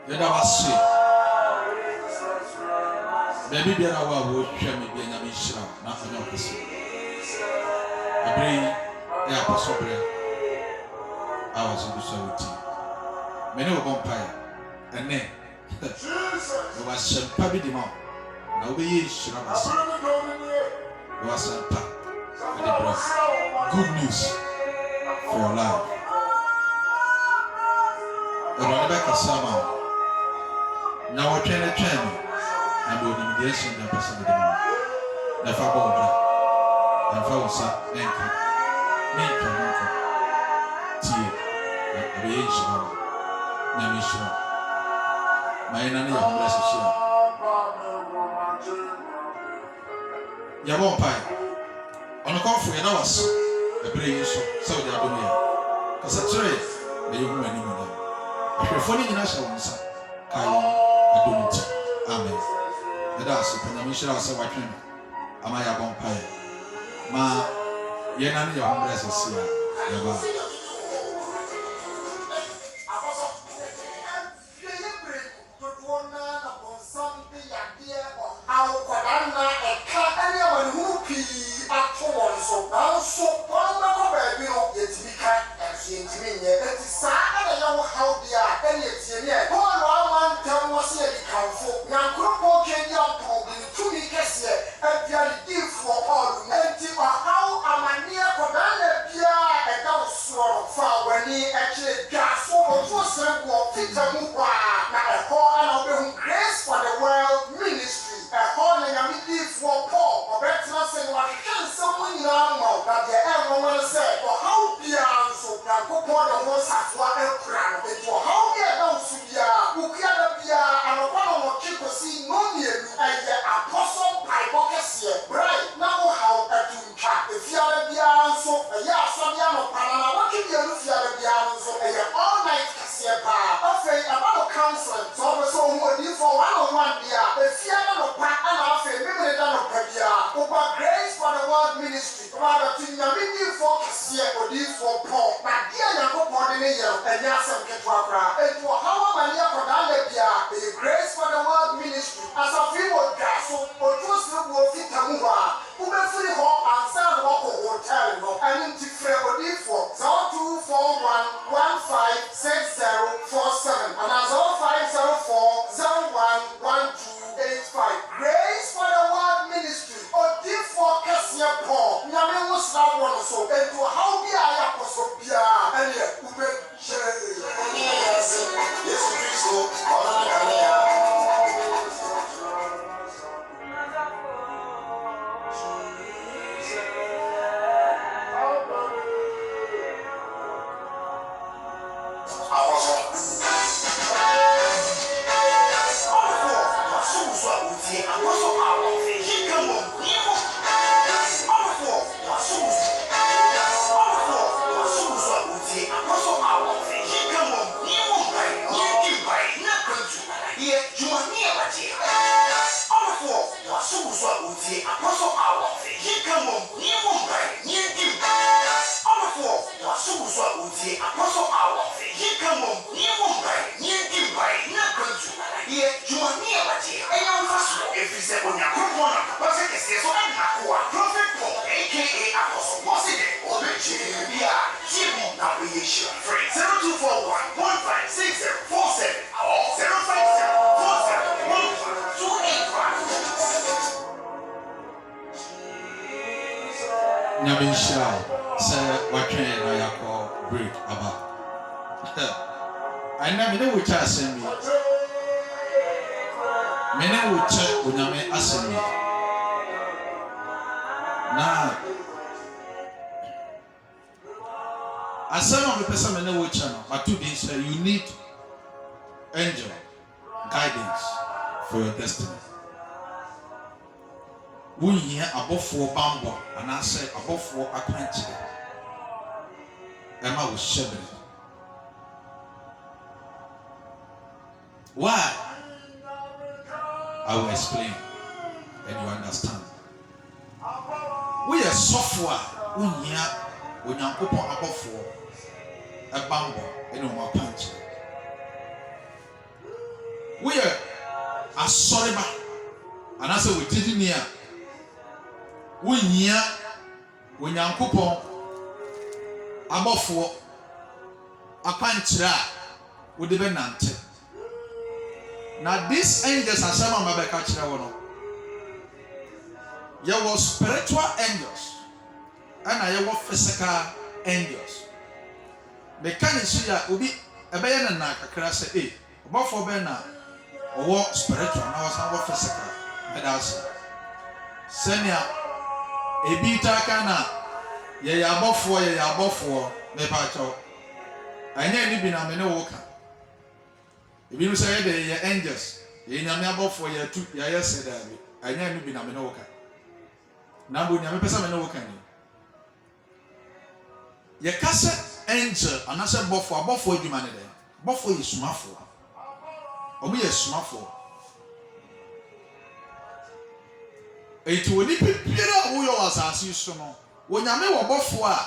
Yada wase. Baby biara wa wo hwɛ me bia nyame hyira na anya okese. Abrei ya pasobre. Awa so so wuti. Mene wo bompae. Ene. Wo wa sempa bi di ma. Na wo be yi hyira wase. Wo wa sempa. Good news for your life. Rebecca Sama. Now we're trying to train and do the mediation and person with the Never bother. And for us, thank you. Make your uncle. Tea. Aviation. Namisha. My nanny of blessing. Yabon pie. On a coffee and hours. A brain so they are doing here. Because a trade, the young man anymore. If you're funny in us, I don't. Amen. That's it. And I'm sure I'll say what you am I a vampire? Ma, you're not your own blessings here. Namisha, say what can I call break about? I never know which I send me. Many will check when I may ask me. Now, as some of the person may know which channel, but two things you need angel guidance for your destiny. We hear above for bambo, and I say above for a country. Emma was shivering. Why? I will explain, and you understand. We are software. We hear when you open above for a bambo in our country. we are asoriba anase we didi ni a we nyia we nyankopon abofo akwankyere a we de be nante na these angels asema mabeka kyere wo no there was spiritual angels and there were physical angels. The kind of see obi ebeye na kakra say obofo be na owo spiritual na was physical bedas senia ebi taka na ye ya abofo me pa cho anya ni bi na me ne wo ka ebi no say the angels ye nyame abofo ye tu ya yes da bi anya ni bi na me ne wo ka na bo nyame pesa me ne wo ka ni ye kase angel anase bofo adwuma ne de bofo yi sumafo omo ye sumafo eti woni pipiera wo yo asase so no wo nyame wo bofo a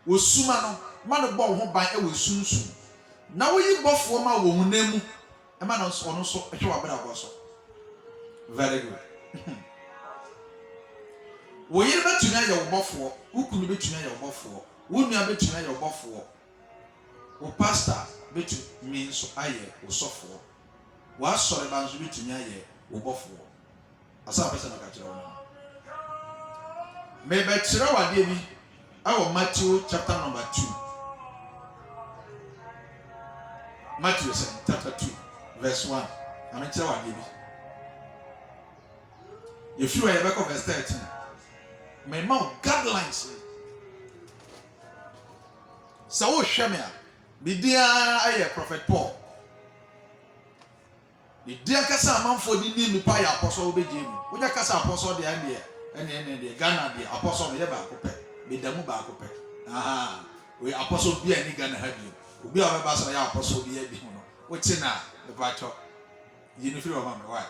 wo suma no ma no bo ho ban e wo sunsun na wo yi bofo ma wo hunemu e ma no ono so hwe wa bra bo so very good wo yi be tunya ye wo bofo wo kunu be tunya ye wo bofo wo nua be tunya ye wo bofo wo pastor be tu mi so aye wo sofo wa sore ba nso be tunya ye wo bofo asa pese na ka kire wo me be kire wa de bi awo Matthew chapter number 2 Matthew chapter 2 verse 1 am kire wa de bi if you are back of verse 13 my mouth guidelines so wo hwɛ me a bidia aye prophet Paul bidia kasa amanfo di ni nipa ya apostle obegye mi wo ja kasa apostle de ande ene de Ghana de apostle me ba akopɛ bedamu ba akopɛ aha we apostle bi ani Ghana ha bi obi a ba so ya apostle bi ya bi no wo ti na de ba cho yi ni firi o ma me why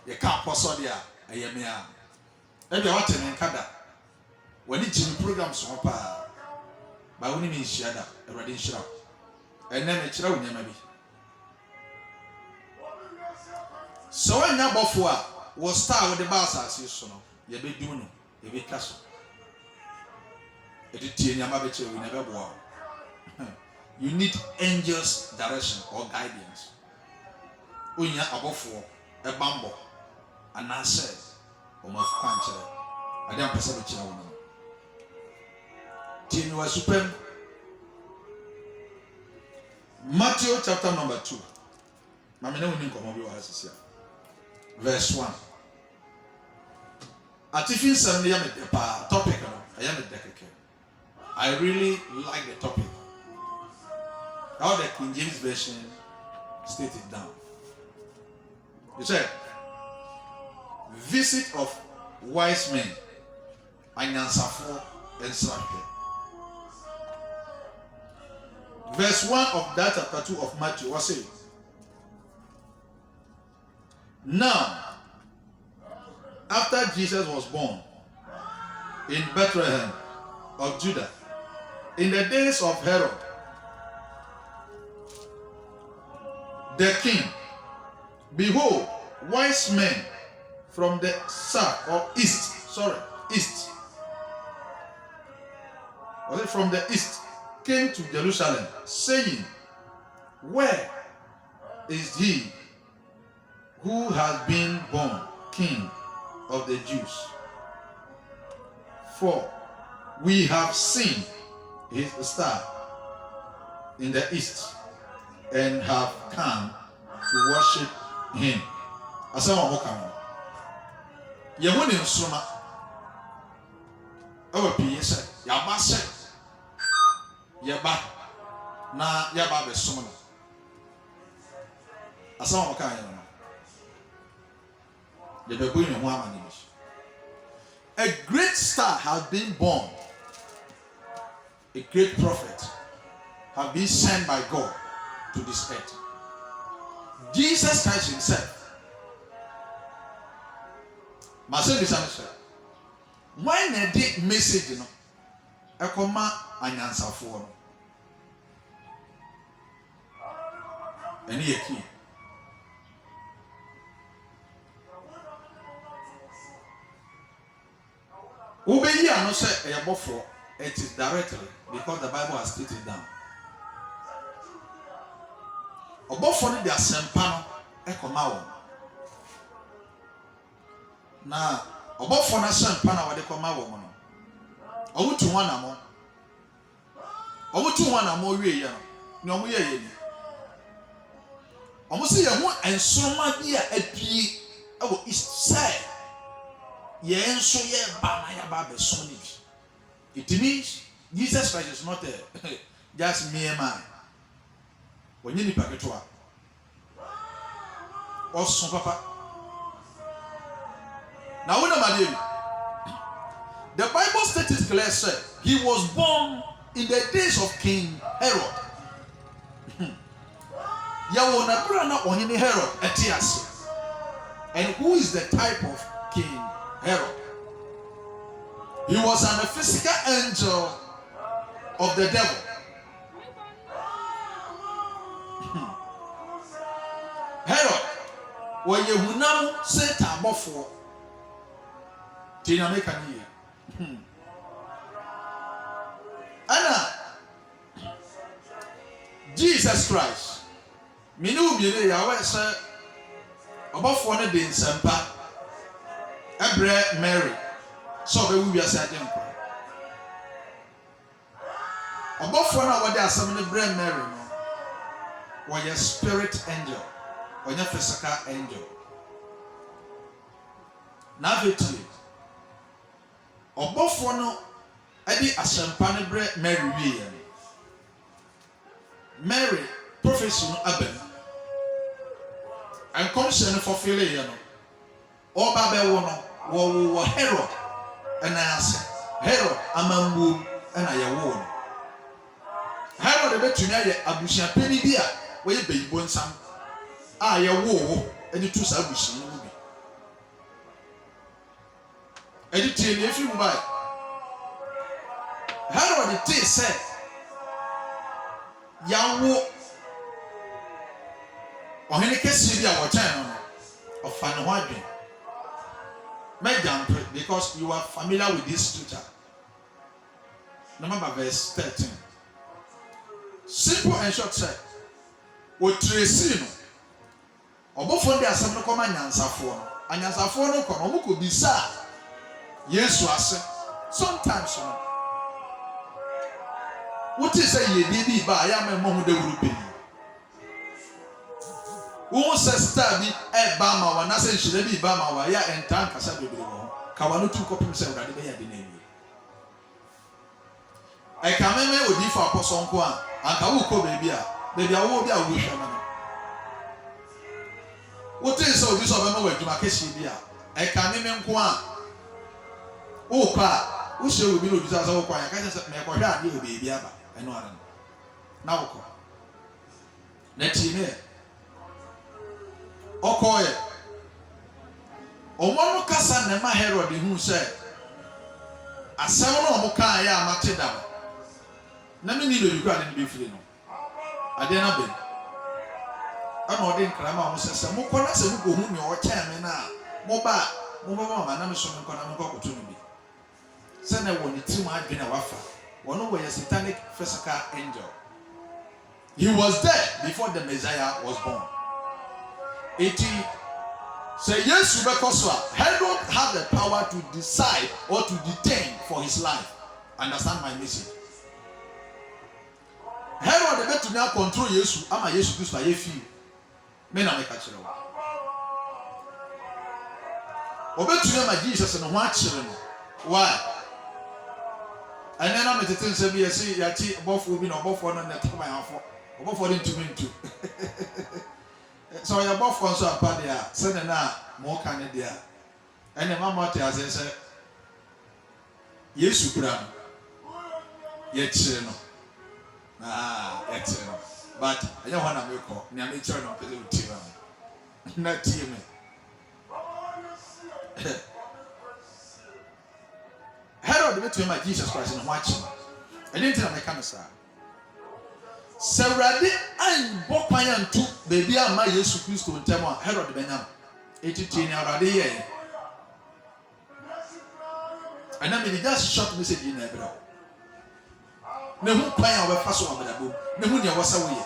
ye ka apostle de a aye me a e bi a wate me nkada wani jini program so pa ba woni mi nhia da Awurade nhira enne me kira wo nyama bi so anya bofo a wo star wo de ba asase so no ye be du no ye be twa so e de tie nyama be kire wo na be boa you need angels direction or guidance onya abofo e bambo anase o ma kwankere ade ampesa be kira wo no Tini wa supem Matthew chapter number 2 mamene woni nkomo bi wa hasisia verse 1 atifin sam ne ya me pa topic no aya me dekeke I really like the topic how the King James version stated down you said visit of wise men anyansafo ensafo. Verse 1 of that chapter 2 of Matthew was saying, now, after Jesus was born in Bethlehem of Judah, in the days of Herod, the king, behold, wise men from the south or east, was it from the east, came to Jerusalem, saying, where is he who has been born King of the Jews? For we have seen his star in the east and have come to worship him. Asama mokamo. Yehuni nsoma. Awa piye se, yaba se. Yaba na yaba be som no. Asama mokamo no. Yebe bu nhu amani bi. A great star has been born. A great prophet has been sent by God to this earth. Jesus Christ himself. When they did message, I come and answer for. ɛne yɛ key. Wobɛyi ano sɛ ɛyɛ bɔfoɔ. It is directly because the Bible has stated down. Ɔbɔfoɔ no de asɛmpa no ɛkɔma wɔn. Na ɔbɔfoɔ no asɛmpa na wɔde kɔma wɔn no. Ɔmo tu wɔn anamɔ. Ɔmo tu wɔn anamɔ wie yɛ no. Nea ɔmo yɛ yɛ ni. Ɔmo sɛ yɛn ho nsoroma bi a apue ɛwɔ east side. Yɛn nso yɛ ba na yɛ ba abɛso ne bi. It means Jesus Christ is not just mere man. When you need paketua, also papa. Now, when the Bible states clear said he was born in the days of King Herod. Yawona brana onini Herod etias. And who is the type of King Herod? He was a physical angel of the devil. Herod, when you hunam Satan before, Tina make an ear. Anna, Jesus Christ, Minu Mille Yahweh sir, above one of the Sampa, Abre Mary. So we will be a certain prayer. Above one hour, there are some brain Mary, or your spirit angel, or your physical angel. Now, above one, Eddie a champagne bread Mary. Mary, professional Aben, and concern for Philea, or Babel, or Herod. And I said, Herod, Amambu, and I won. Herod, the veterinary, Abusha Penny Beer, where you be born some. I war, and the two Sabushi will be. And you tell me if you buy. Herod, the tea said, Yawo, or any case, you are time of Fanawadi. May jump because you are familiar with this scripture. Remember verse 13. Simple and short said, "What Tracy no? Obofo de asem no koma nyansafo no. Anyansafo no kono mo ko bisa. Yesu ase. Sometimes no. What is say ye bi ba ya me mo ho de wuru pe. Wo se star bi e ba ma wa na se nhire bi ba ma wa ya entan kasa bebre wo ka wa no tu kopim se urade be ya de na ewie e ka me odi fa apostle nko a anka wo ko beebi a wo bi a wo hwa na wo tin se odi so be ma wa adwuma kesi bi a e ka me nko a wo ka wo se obi no odi sa wo kwa ya ka se me ko hwa ade obi beebi aba eno ara na wo ko na ti ne Okoye Omono kasa ne ma Herod hu se asem no omo kan ya amate da na me ni do yikura ne be firi no ade na be ana ode nkrama mo se mo kona se mo ko hu ne o kyan me na mo ba ma na me so me kona me ko koto no bi se na woni ti mo adwene wafa wono were satanic physical angel. He was there before the Messiah was born. It say yes, because Herod had the power to decide or to detain for his life. Understand my message? Herod the better now control Jesus. Ama Jesus Christ by few. Men are make a children. Obetu na Jesus and what children? Why? And then I'm at the thing say be see yati above will be no above one on that my half. Above for into me too. So your both concern upon there, sending now more kind there. And the mama tells us, yes, you could have yet, but I don't want to make up. Now, it's turn up the tyranny. Not tyranny. Herod, the between my Jesus Christ and watching. I didn't tell my cancer. Sewrade and Bopayan too, baby, my Yesu Christo and Tama, Herod Benam. 80 already, yeah. And I mean, just short message in Ebro. Never pay our first one, but Nemunia was away.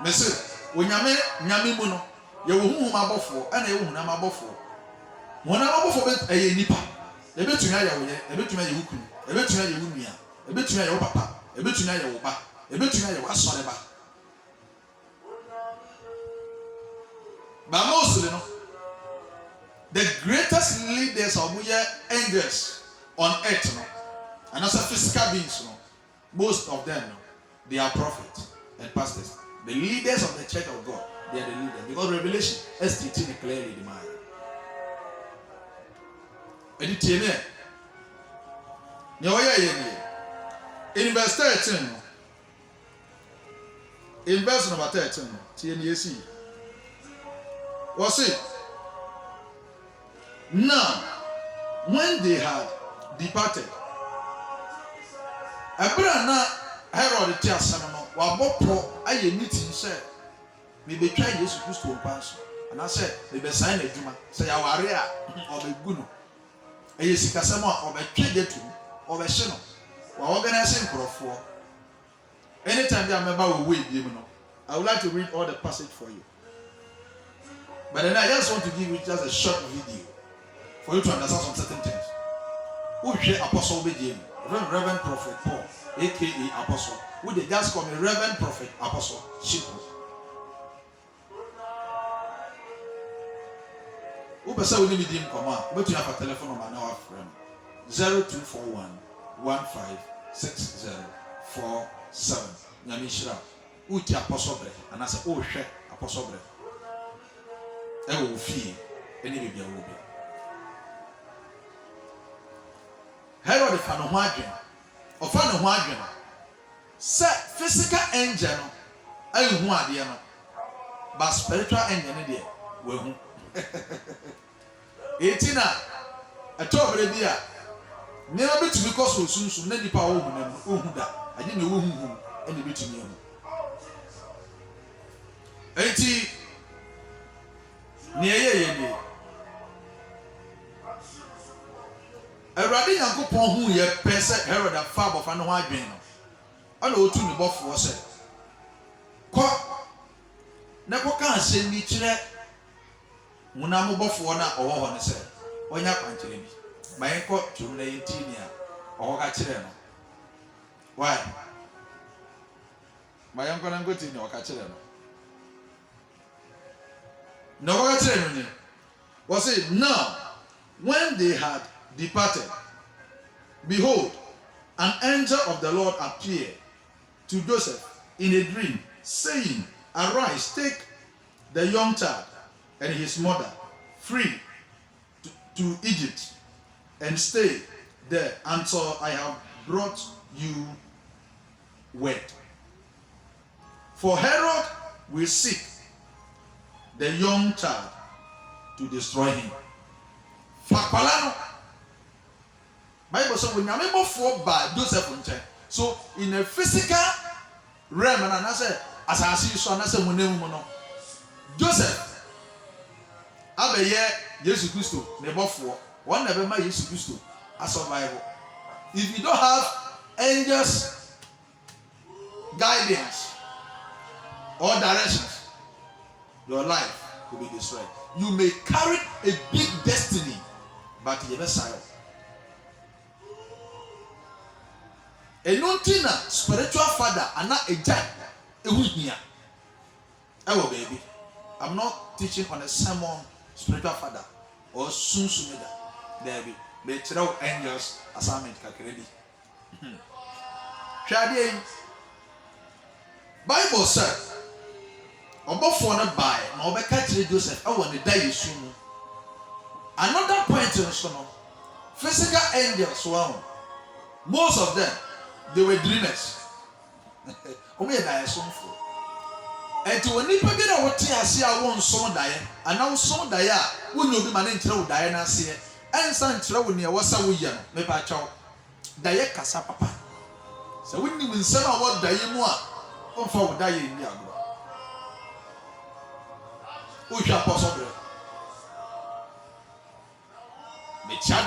Monsieur, when Yami Muno, you whom I'm above for, and I whom I'm above for. When I'm above for it, a nipa, a bit to a bit to my Yukun, a bit to my Yumia, a bit to my papa, a bit to my Yoba, a bit to my Wasaneba. But mostly, the greatest leaders of angels on earth, and as a physical beings, most of them, they are prophets and pastors. The leaders of the church of God, they are the leaders. Because Revelation is teaching clearly the mind. And it's in verse 13, in verse number 13, TNAC, was it? Now, when they had departed, Abraham Herod the Tiasano, Wabopo, I meeting said, we betray Jesus Christ to pass. And I said, we be sign a Juma, say our area or the Gunu. A Yesikasama or a Kigetu or a Shino, or organizing for 4. Anytime I remember we wait, I would like to read all the passage for you. But then I just want to give you just a short video for you to understand some certain things. Who share Apostle Begin, Reverend Prophet Paul, aka Apostle. Who they just call me Reverend Prophet Apostle Shipu. Who be say we need him come out? But you have a telephone number now, friend. 0241 156047. Nyamishra. Who ti Apostle Bre? And I say, oh share Apostle Bre. I will feel any baby will be. Herod the Fanohuadrin, or Fanohuadrin, say physical angel, I who are the but spiritual angel, well, 18, I told Rebia, never be to because we soon need the power of that. I didn't know whom any bit to me. 80 near ye. Awurade Nyankopɔn hu ye pese Herod afa bofa no ho adwen no. Ana otu ne bɔfo sɛ kɔ na kɔ ka asɛm bi kyerɛ munam bɔfo na ɔwɔ hɔ ne sɛ ɔnya kwankyerɛ bi. Ma yɛnkɔ twum na yɛnti ni a ɔwɔ ka kyerɛ no. Why? Ma yɛnkɔ na ngoti ni ɔka kyerɛ no. Na ɔka kyerɛ no ni. Was it now when they had departed, behold, an angel of the Lord appeared to Joseph in a dream, saying, arise, take the young child and his mother free to Egypt and stay there until I have brought you word. For Herod will seek the young child to destroy him. Fakpalano. Bible says when you for by Joseph unche. So in a physical realm, and I say as I see so, and I say no. Joseph, abeye Jesus Christo never for one never my Jesus Christo as survival. If you don't have angels guidance or directions, your life will be destroyed. You may carry a big destiny, but you never silent. Enotina spiritual father and not a jack a week. Oh baby, I'm not teaching on a sermon spiritual father or soon sooner. There be they throw angels assignment calculated. Bible said, "Obofo na buy na obeka kire Joseph I want to die soon." Another point also no physical angels one most of them they were dreamers. Omo ye die soon for. And to when people get what tia see I want some die and now some die a when you be man nkyere wo die na ase e ensa nkyere wo ne wasa wo ye no me pa chaw die kasa papa. So when you nsem a wo die mu a ɔmfa wo da yɛ ni agorɔ wohwɛ apɔsɔ berɛ mekyia